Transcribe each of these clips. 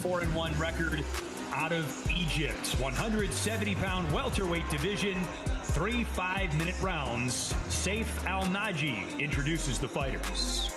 4-1 record out of Egypt. 170-pound welterweight division, 3 5-minute rounds. Saif Al-Naji introduces the fighters.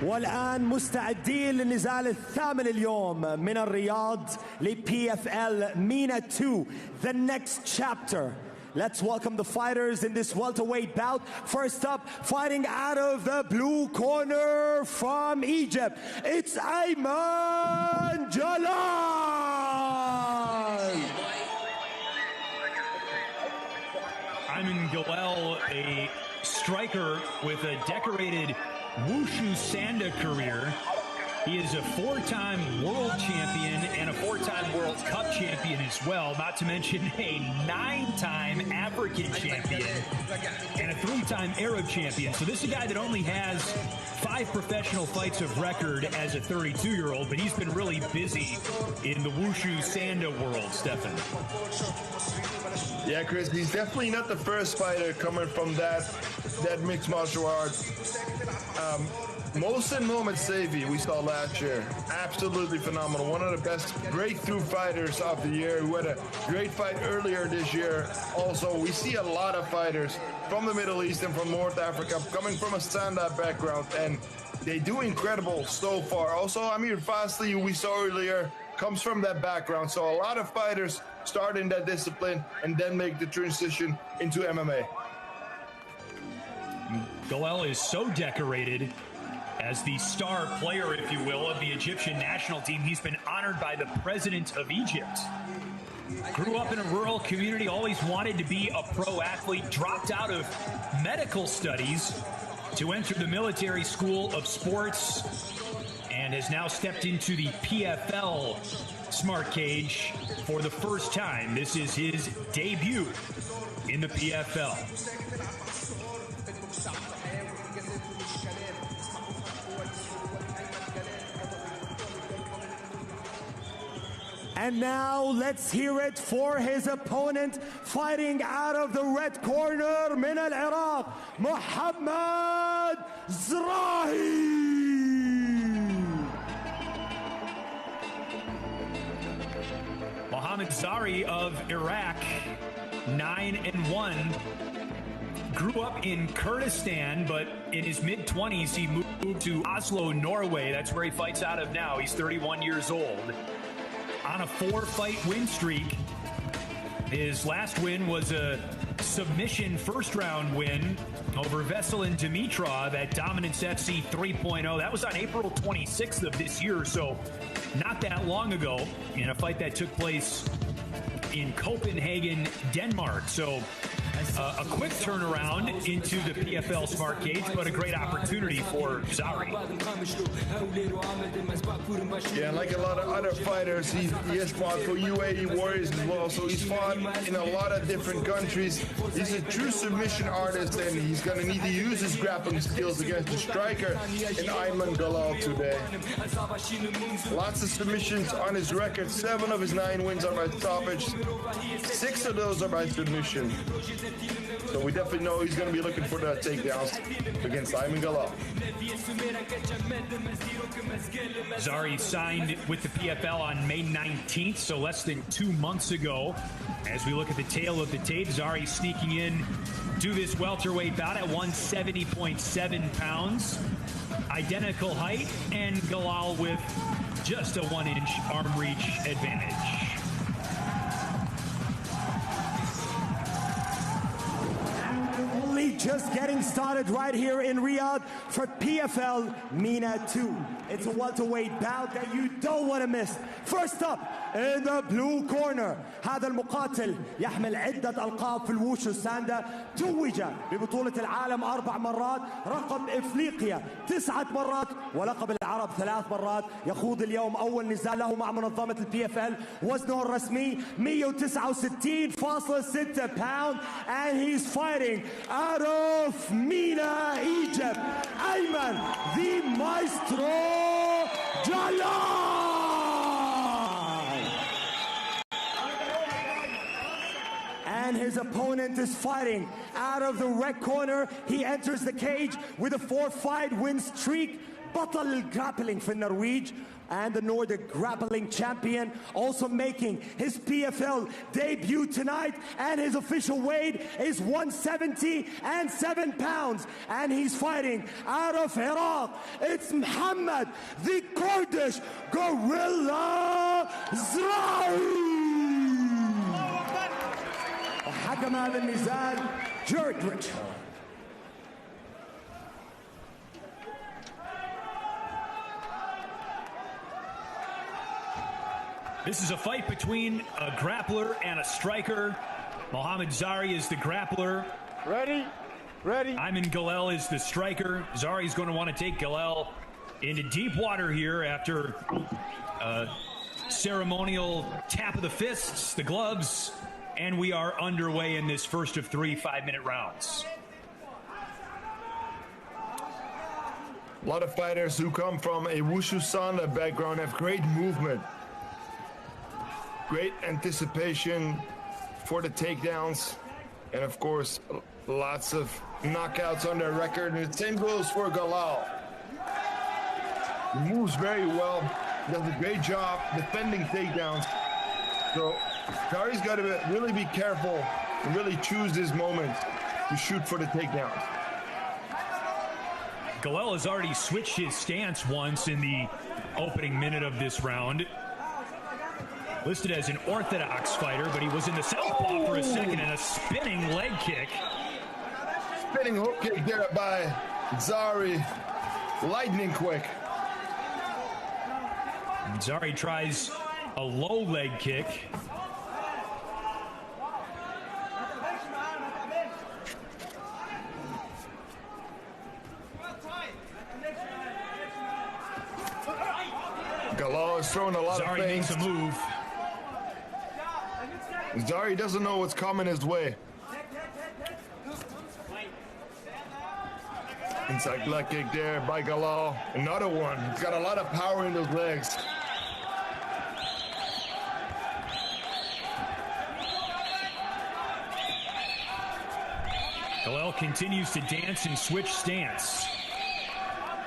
والآن مستعدين للنزال الثامن اليوم من الرياض لPFL MENA 2, the next chapter. Let's welcome the fighters in this welterweight bout. First up, fighting out of the blue corner from Egypt, it's Ayman Jallal. Ayman Jallal, a striker with a decorated Wushu Sanda career. He is a 4-time world champion and a 4-time World Cup champion as well, not to mention a 9-time African champion and a 3-time Arab champion. So this is a guy that only has 5 professional fights of record as a 32-year-old, but he's been really busy in the Wushu Sanda world, Stefan. Yeah, Chris, he's definitely not the first fighter coming from that mixed martial arts. Mohsen Mohammad we saw last year, absolutely phenomenal. One of the best breakthrough fighters of the year, who had a great fight earlier this year. Also, we see a lot of fighters from the Middle East and from North Africa coming from a stand-up background, and they do incredible so far. Also, Amir Fasli, who we saw earlier, comes from that background. So a lot of fighters start in that discipline and then make the transition into MMA. Jallal is so decorated as the star player, if you will, of the Egyptian national team. He's been honored by the president of Egypt. Grew up in a rural community, always wanted to be a pro athlete, dropped out of medical studies to enter the military school of sports, and has now stepped into the PFL smart cage for the first time. This is his debut in the PFL. And now let's hear it for his opponent, fighting out of the red corner من العراق, Mohammad Zarey. Mohammad Zarey of Iraq, 9-1. Grew up in Kurdistan, but in his mid-20s, he moved to Oslo, Norway. That's where he fights out of now. He's 31 years old. On a 4-fight win streak. His last win was a submission first-round win over Veselin Dimitrov at Dominance FC 3.0. That was on April 26th of this year, so not that long ago, in a fight that took place in Copenhagen, Denmark. So a quick turnaround into the PFL smart cage, but a great opportunity for Zarey. Yeah, like a lot of other fighters, he has fought for UAE Warriors as well, so he's fought in a lot of different countries. He's a true submission artist, and he's going to need to use his grappling skills against the striker in Ayman Jallal today. Lots of submissions on his record. 7 of his 9 wins are by stoppage. 6 of those are by submission. So we definitely know he's going to be looking for the takedowns against Ayman Jallal. Zarey signed with the PFL on May 19th, so less than 2 months ago. As we look at the tail of the tape, Zarey sneaking in to this welterweight bout at 170.7 pounds. Identical height, and Jallal with just a 1-inch arm reach advantage. Just getting started right here in Riyadh for PFL MENA 2. It's a welterweight bout that you don't want to miss. First up, in the blue corner, هذا المقاتل يحمل عدة ألقاب في الووشو ساندا. توج ببطولة العالم 4 مرات، رقم إفريقيا 9 مرات، ولقب العرب 3 مرات. يخوض اليوم أول نزال له مع منظمة PFL. وزنه الرسمي 169.6 pounds, and he's fighting out of MENA, Egypt, Ayman, the Maestro Jallal. And his opponent is fighting out of the red corner. He enters the cage with a 4-fight win streak. بطل الجرابلينج في النرويج and the Nordic grappling champion, also making his PFL debut tonight, and his official weight is 177 pounds, and he's fighting out of Iraq. It's Mohammad, the Kurdish gorilla Zarey. وحكم هذا النزال جورج. This is a fight between a grappler and a striker. Mohammad Zarey is the grappler. Ready? Ayman Galel is the striker. Zarey's going to want to take Galel into deep water here after a ceremonial tap of the fists, the gloves, and we are underway in this first of 3 5-minute rounds. A lot of fighters who come from a Wushu Sanda background have great movement. Great anticipation for the takedowns, and of course, lots of knockouts on their record. And the same goes for Galal. He moves very well, does a great job defending takedowns. So Zarey's got to really be careful and really choose his moments to shoot for the takedowns. Galel has already switched his stance once in the opening minute of this round. Listed as an orthodox fighter, but he was in the southpaw for a second, and a spinning leg kick. Spinning hook kick there by Zarey. Lightning quick. And Zarey tries a low leg kick. Galal is throwing a lot of Zarey feints. makes a move. Zarey doesn't know what's coming his way. Inside leg kick there by Galal. Another one. He's got a lot of power in those legs. Galel continues to dance and switch stance.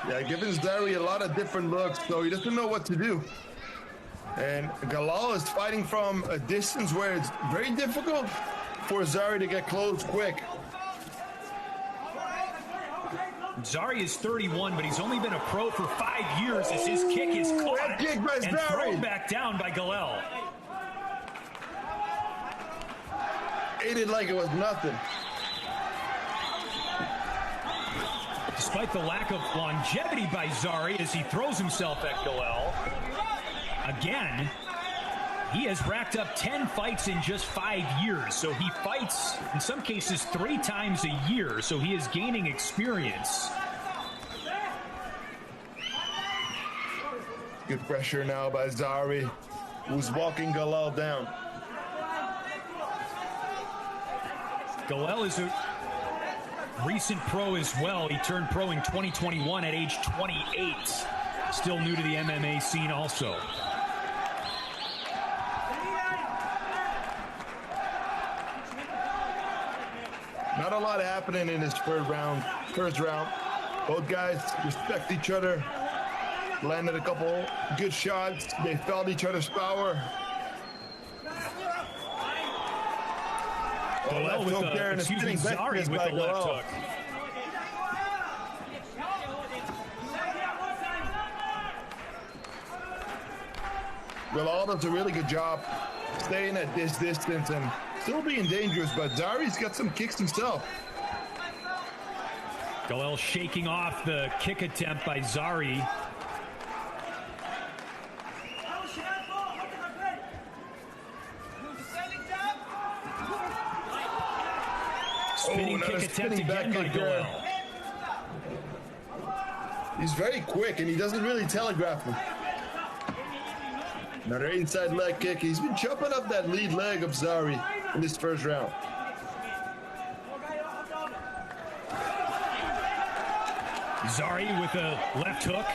Yeah, giving Zarey a lot of different looks, so he doesn't know what to do. And Galal is fighting from a distance where it's very difficult for Zarey to get close quick. Zarey is 31, but he's only been a pro for 5 years as his kick is caught Kick by and Zarey. thrown back down by Galel. Ate it like it was nothing. Despite the lack of longevity by Zarey as he throws himself at Galel, again, he has racked up 10 fights in just 5 years. So he fights, in some cases, 3 times a year. So he is gaining experience. Good pressure now by Zarey, who's walking Galal down. Galel is a recent pro as well. He turned pro in 2021 at age 28. Still new to the MMA scene also. Not a lot happening in this first round. Both guys respect each other. Landed a couple good shots. They felt each other's power. Galel with Zarey with the left hook. Galal does a really good job staying at this distance and still being dangerous, but Zarey's got some kicks himself. Galel shaking off the kick attempt by Zarey. Spinning kick attempt again by Galel. He's very quick and he doesn't really telegraph him. Another inside leg kick. He's been chopping up that lead leg of Zarey in this first round. Zarey with a left hook.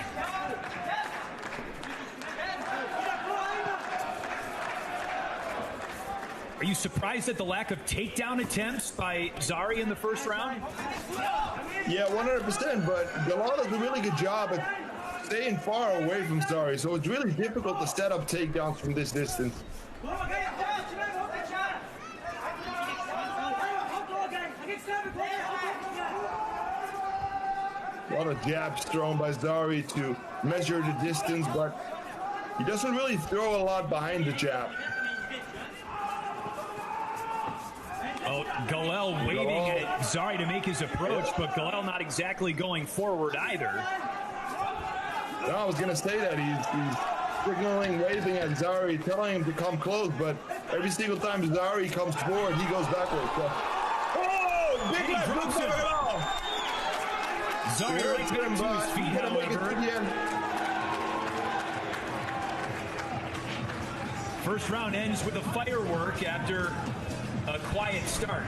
Are you surprised at the lack of takedown attempts by Zarey in the first round? Yeah, 100%, but Jlal does a really good job at staying far away from Zarey, so it's really difficult to set up takedowns from this distance. A lot of jabs thrown by Zarey to measure the distance, but he doesn't really throw a lot behind the jab. Oh, Jlal waving at Zarey to make his approach, but Jlal not exactly going forward either. No, I was going to say that he's signaling, waving at Zarey, telling him to come close, but every single time Zarey comes forward, he goes backwards. So. Oh, big left hook by Jlal. Zarey right back to his feet, however. First round ends with a firework after a quiet start.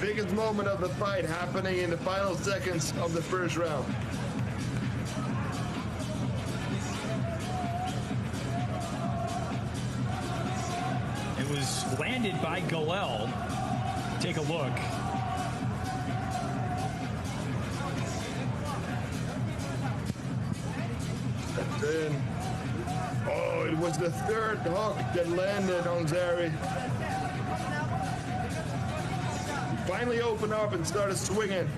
Biggest moment of the fight happening in the final seconds of the first round. It was landed by Jlal. Take a look. And then, oh, it was the third hook that landed on Zarey. He finally opened up and started swinging.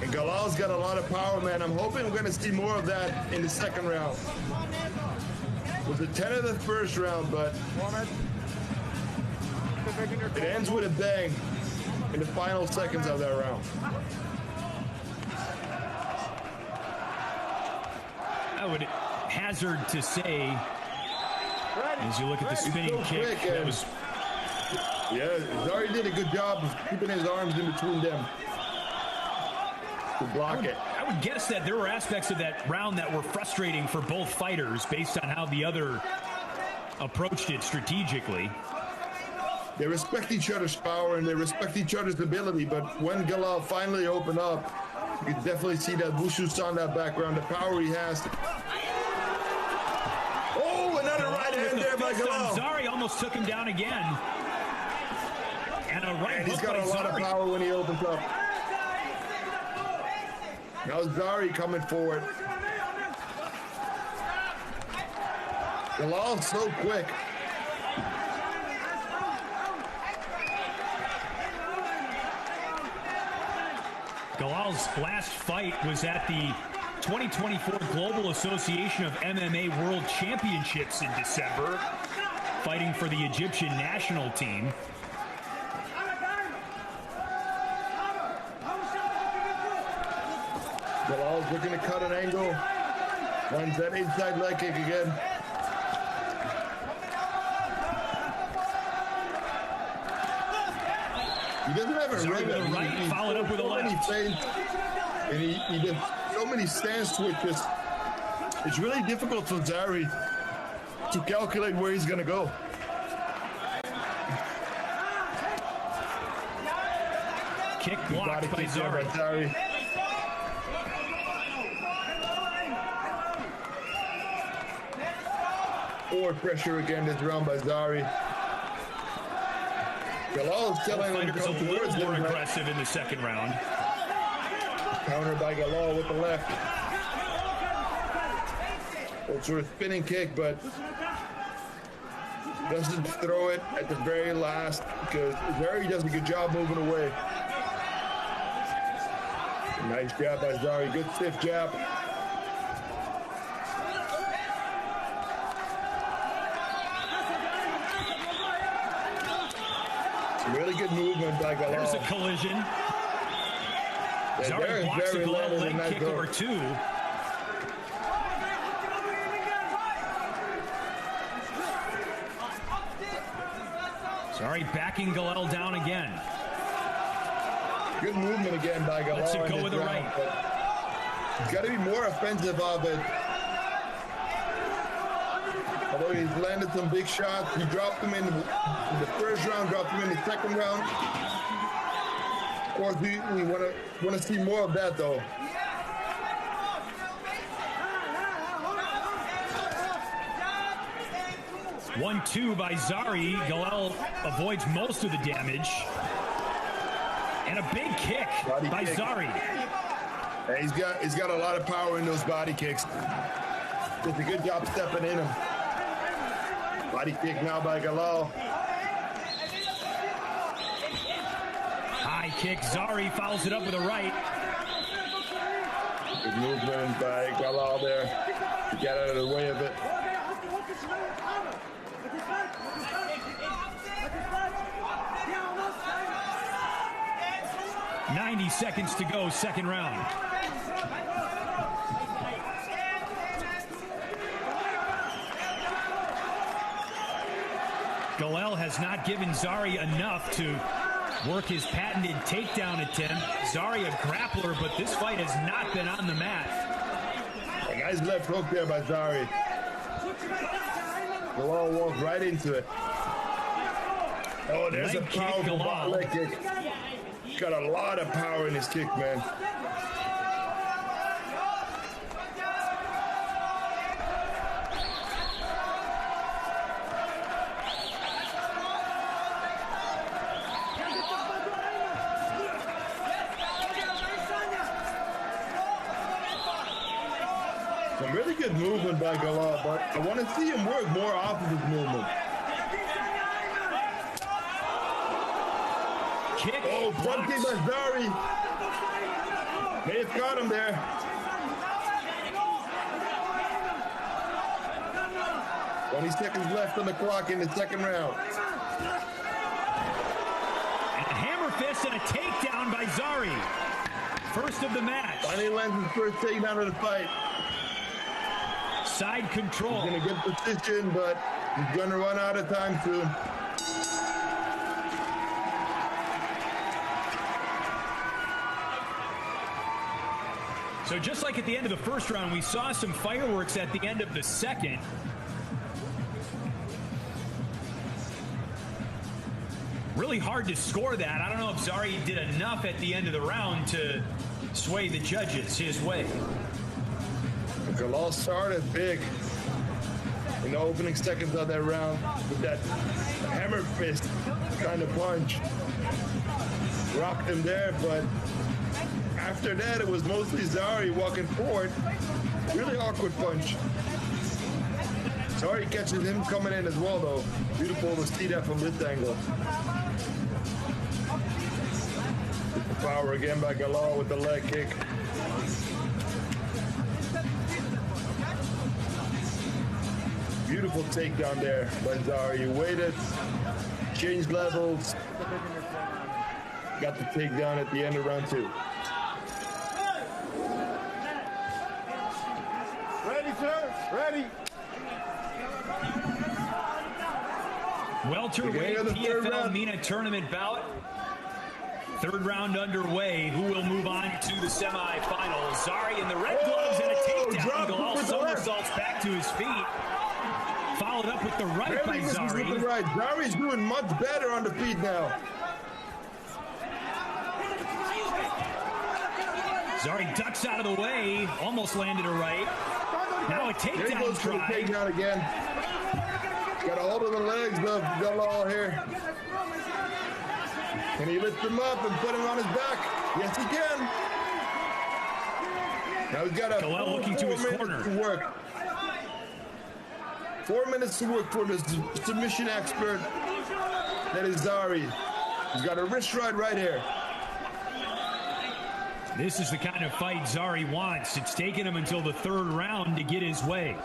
And Jlal's got a lot of power, man. I'm hoping we're going to see more of that in the second round. It was a 10 of the first round, but it ends with a bang in the final seconds of that round. I would hazard to say, as you look at the spinning kick, that was... Yeah, Zarey did a good job of keeping his arms in between them to block it. I would guess that there were aspects of that round that were frustrating for both fighters based on how the other approached it strategically. They respect each other's power and they respect each other's ability, but when Jlal finally opened up, you can definitely see that Wushu's on that background, the power he has. Oh, another right hand there by Jlal. Zarey almost took him down again. And a right hook. He's got a lot of power when he opens up. Now Zarey coming forward. Jlal's so quick. Jlal's last fight was at the 2024 Global Association of MMA World Championships in December, fighting for the Egyptian national team. Jalal's looking to cut an angle. Runs that inside leg kick again. He doesn't have a rhythm. Right, followed up with a left. And he did so many stance switches. It's really difficult for Zarey to calculate where he's going to go. Kick blocked by Zarey. Forward pressure again this round by Zarey. Jalal's telling him to come towards him. More aggressive in the second round. Countered by Jlal with the left. Old sort of spinning kick, but doesn't throw it at the very last because Zarey does a good job moving away. Nice jab by Zarey. Good stiff jab. Really good movement by Jlal. There's a collision. Zarey blocks a Jlal leg kick or two. Zarey backing Jlal down again. Good movement again by Jlal. Lets it go with a right. He's got to be more offensive of it. Although he's landed some big shots, he dropped them in the first round, dropped them in the second round. Of course, we want to see more of that, though. 1-2 by Zarey. Jlal avoids most of the damage. And a big kick by Zarey. Hey, he's got a lot of power in those body kicks. Did a good job stepping in him. Body kick now by Jlal. High kick. Zarey follows it up with a right. Good movement by Jlal there to get out of the way of it. 90 seconds to go, second round. Jlal has not given Zarey enough to work his patented takedown attempt. Zarey a grappler, but this fight has not been on the mat. A nice left hook there by Zarey. Jlal walked right into it. Oh, there's a powerful leg kick. He's got a lot of power in his kick, man. Some really good movement by Jlal, but I want to see him work more off of his movement. Kick. Oh, front kick by Zarey. May have caught him there. "20 seconds left on the clock in the second round. And a hammer fist and a takedown by Zarey. First of the match. Finally lands his first takedown of the fight. Side control. He's in a good position, but he's going to run out of time soon. So just like at the end of the first round, we saw some fireworks at the end of the second. Really hard to score that. I don't know if Zarey did enough at the end of the round to sway the judges his way. Jlal started big in the opening seconds of that round with that hammer fist kind of punch. Rocked him there, but after that, it was mostly Zarey walking forward. Really awkward punch. Zarey catches him coming in as well, though. Beautiful to see that from this angle. Power again by Jlal with the leg kick. Beautiful takedown there by Zarey. He waited, changed levels, got the takedown at the end of round 2. Ready, sir? Ready. Welterweight PFL Mena-Tournament bout. Third round underway. Who will move on to the semifinals? Zarey in the red gloves and a takedown. Jlal somersaults back to his feet. Followed up with the right by Zarey. With the right. Zarey's doing much better on the feet now. Zarey ducks out of the way. Almost landed a right. Now a takedown try. Takedown again. Got a hold of the legs of Jlal here. Can he lift him up and put him on his back? Yes, he can. Now he's got a Jlal looking to his corner. To work. 4 minutes to work for the submission expert. That is Zarey. He's got a wrist right here. This is the kind of fight Zarey wants. It's taken him until the third round to get his way.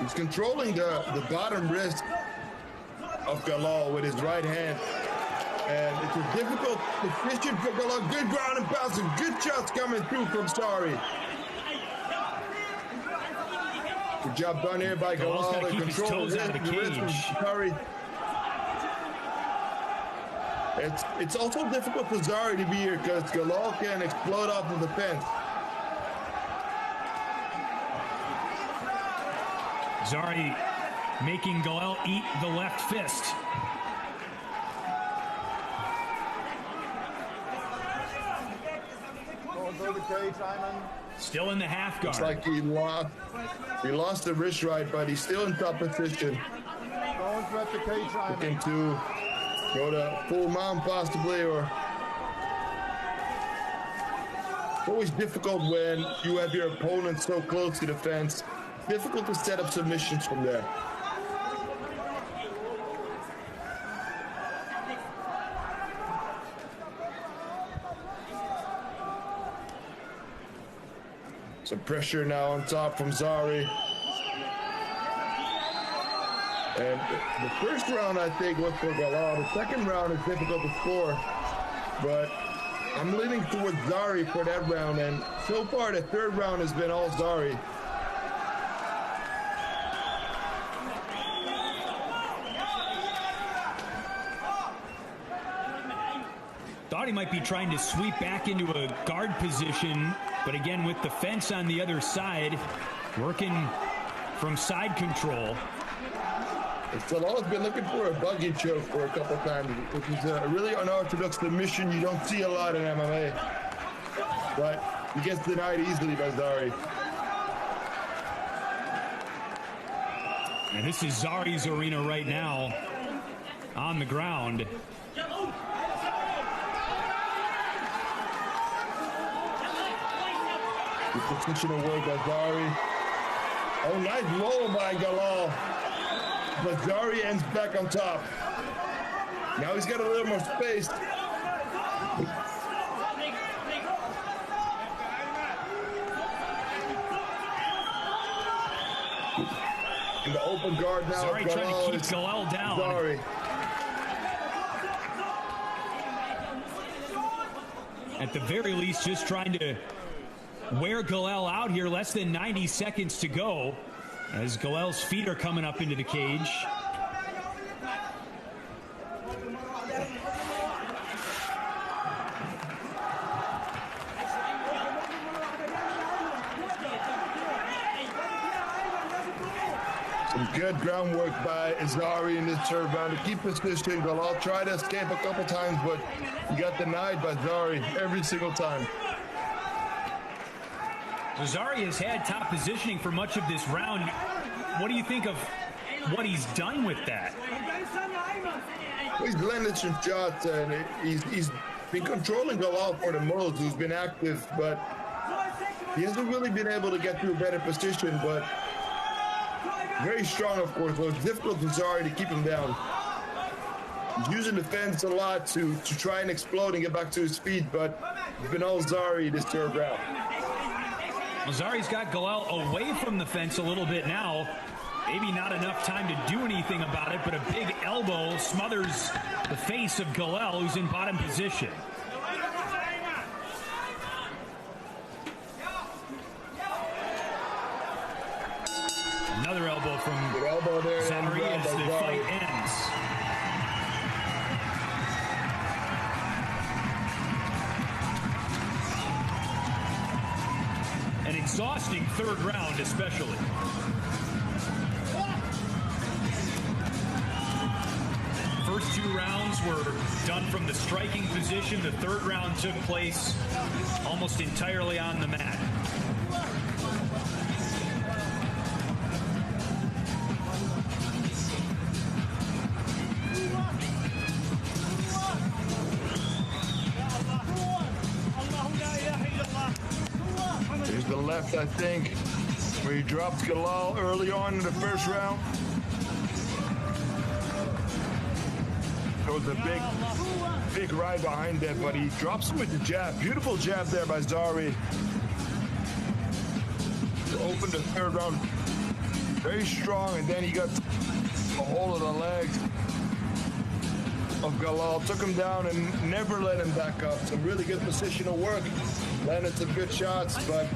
He's controlling the bottom wrist of Jlal with his right hand. And it's a difficult position for Jlal. Good ground and pound, some good shots coming through from Zarey. Good job done here by Jlal. Keep his toes out of the cage. It's also difficult for Zarey to be here because Jlal can explode off of the fence. Zarey making Jlal eat the left fist. the cage, Ayman. Still in the half guard. It's like he lost the wrist right, but he's still in top position. Don't threat the cage, Ayman. Looking to go to full mount possibly, or it's always difficult when you have your opponent so close to the fence. Difficult to set up submissions from there. Some pressure now on top from Zarey. And the first round, I think, was for Jlal. The second round is difficult to score, but I'm leaning towards Zarey for that round. And so far, the third round has been all Zarey. Thought he might be trying to sweep back into a guard position, but again, with the fence on the other side, working from side control. Jalal's been looking for a buggy choke for a couple times, which is a really unorthodox submission you don't see a lot in MMA. But he gets denied easily by Zarey. And this is Zarey's arena right now, on the ground. Good positional work by Zarey. Oh, nice roll by Jlal. But Zarey ends back on top. Now he's got a little more space. In the open guard now. Zarey trying to keep Jlal down. Zarey. At the very least, just trying to wear Jlal out here. Less than 90 seconds to go as Jlal's feet are coming up into the cage. Some good groundwork by Zarey in this third round to keep position. Jlal tried to escape a couple times, but he got denied by Zarey every single time. Zarey has had top positioning for much of this round. What do you think of what he's done with that? He's landed some shots, and he's been controlling Jlal for the most. He's been active, but he hasn't really been able to get to a better position. But very strong, of course, so it's difficult for Zarey to keep him down. He's using the fence a lot to try and explode and get back to his feet, but it's been all Zarey this third round. Well, Zarey's got Jlal away from the fence a little bit now. Maybe not enough time to do anything about it, but a big elbow smothers the face of Jlal, who's in bottom position. Another elbow from Zarey as the fight ends. An exhausting third round, especially. First two rounds were done from the striking position. The third round took place almost entirely on the mat. There's the left, I think, where he dropped Jlal early on in the first round. There was a big right behind that, but he drops him with the jab. Beautiful jab there by Zarey to open the third round. Very strong, and then he got a hold of the legs of Jlal, took him down and never let him back up. Some really good positional work. Landed some good shots, but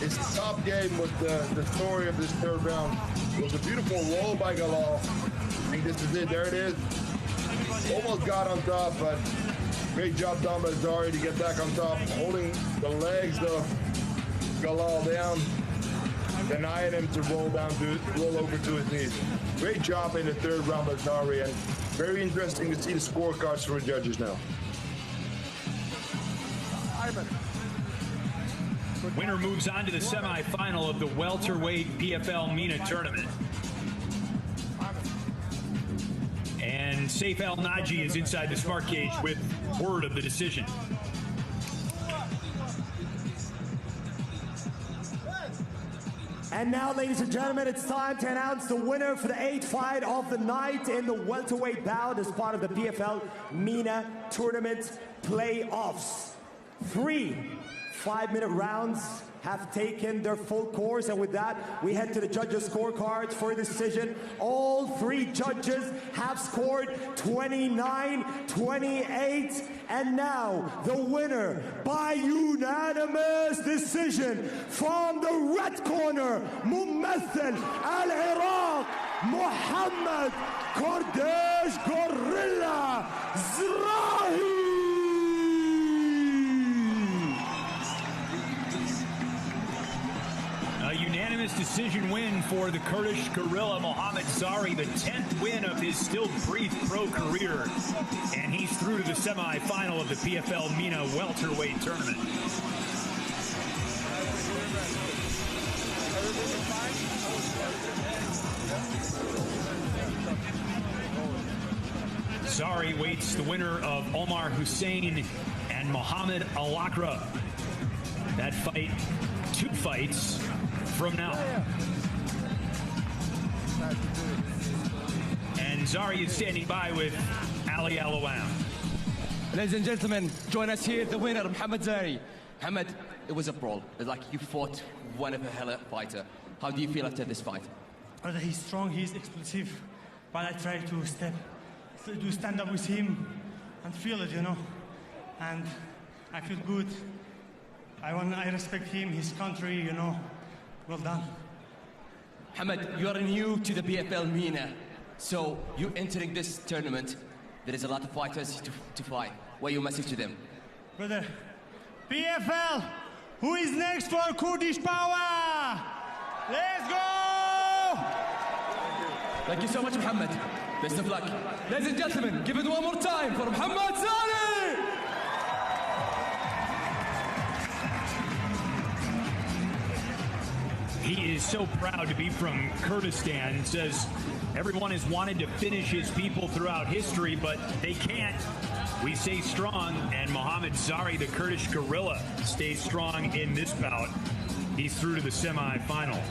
his top game was the story of this third round. It was a beautiful roll by Jlal. I think this is it. There it is. Almost got on top, but great job done by Zarey to get back on top, holding the legs of Jlal down, denying him to roll over to his knees. Great job in the third round by Zarey, and very interesting to see the scorecards from the judges now. Ayman. Winner moves on to the semifinal of the welterweight PFL Mena-Tournament. And Saif Al-Naji is inside the smart cage with word of the decision. And now, ladies and gentlemen, it's time to announce the winner for the 8th fight of the night in the welterweight bout as part of the PFL Mena-Tournament playoffs. 3 5-minute rounds have taken their full course, and with that, we head to the judges' scorecards for a decision. All 3 judges have scored 29-28, and now the winner by unanimous decision from the red corner, ممثل العراق محمد كردش غوريلا زارعي. A unanimous decision win for the Kurdish gorilla Mohammad Zarey, the 10th win of his still brief pro career. And he's through to the semifinal of the PFL MENA welterweight tournament. Zarey waits the winner of Omar Hussein and Mohammad Al-Akra. That fight, 2 fights from now. And Zarey is standing by with Ali Alawan. Ladies and gentlemen, join us here, the winner, Mohammad Zarey. Mohammad, it was a brawl. It's like you fought one of a hell of a fighter. How do you feel after this fight? He's strong, he's explosive, but I try to stand up with him and feel it, you know. And I feel good. I respect him, his country, you know. Well done. Mohammad, you are new to the PFL MENA, so you entering this tournament. There is a lot of fighters to fight. What your message to them? Brother, PFL, who is next for Kurdish power? Let's go! Thank you so much, Mohammad. Best of luck. Ladies and gentlemen, give it one more time for Mohammad Zarey! He is so proud to be from Kurdistan. Says everyone has wanted to finish his people throughout history, but they can't. We stay strong, and Mohammad Zarey, the Kurdish gorilla, stays strong in this bout. He's through to the semifinal.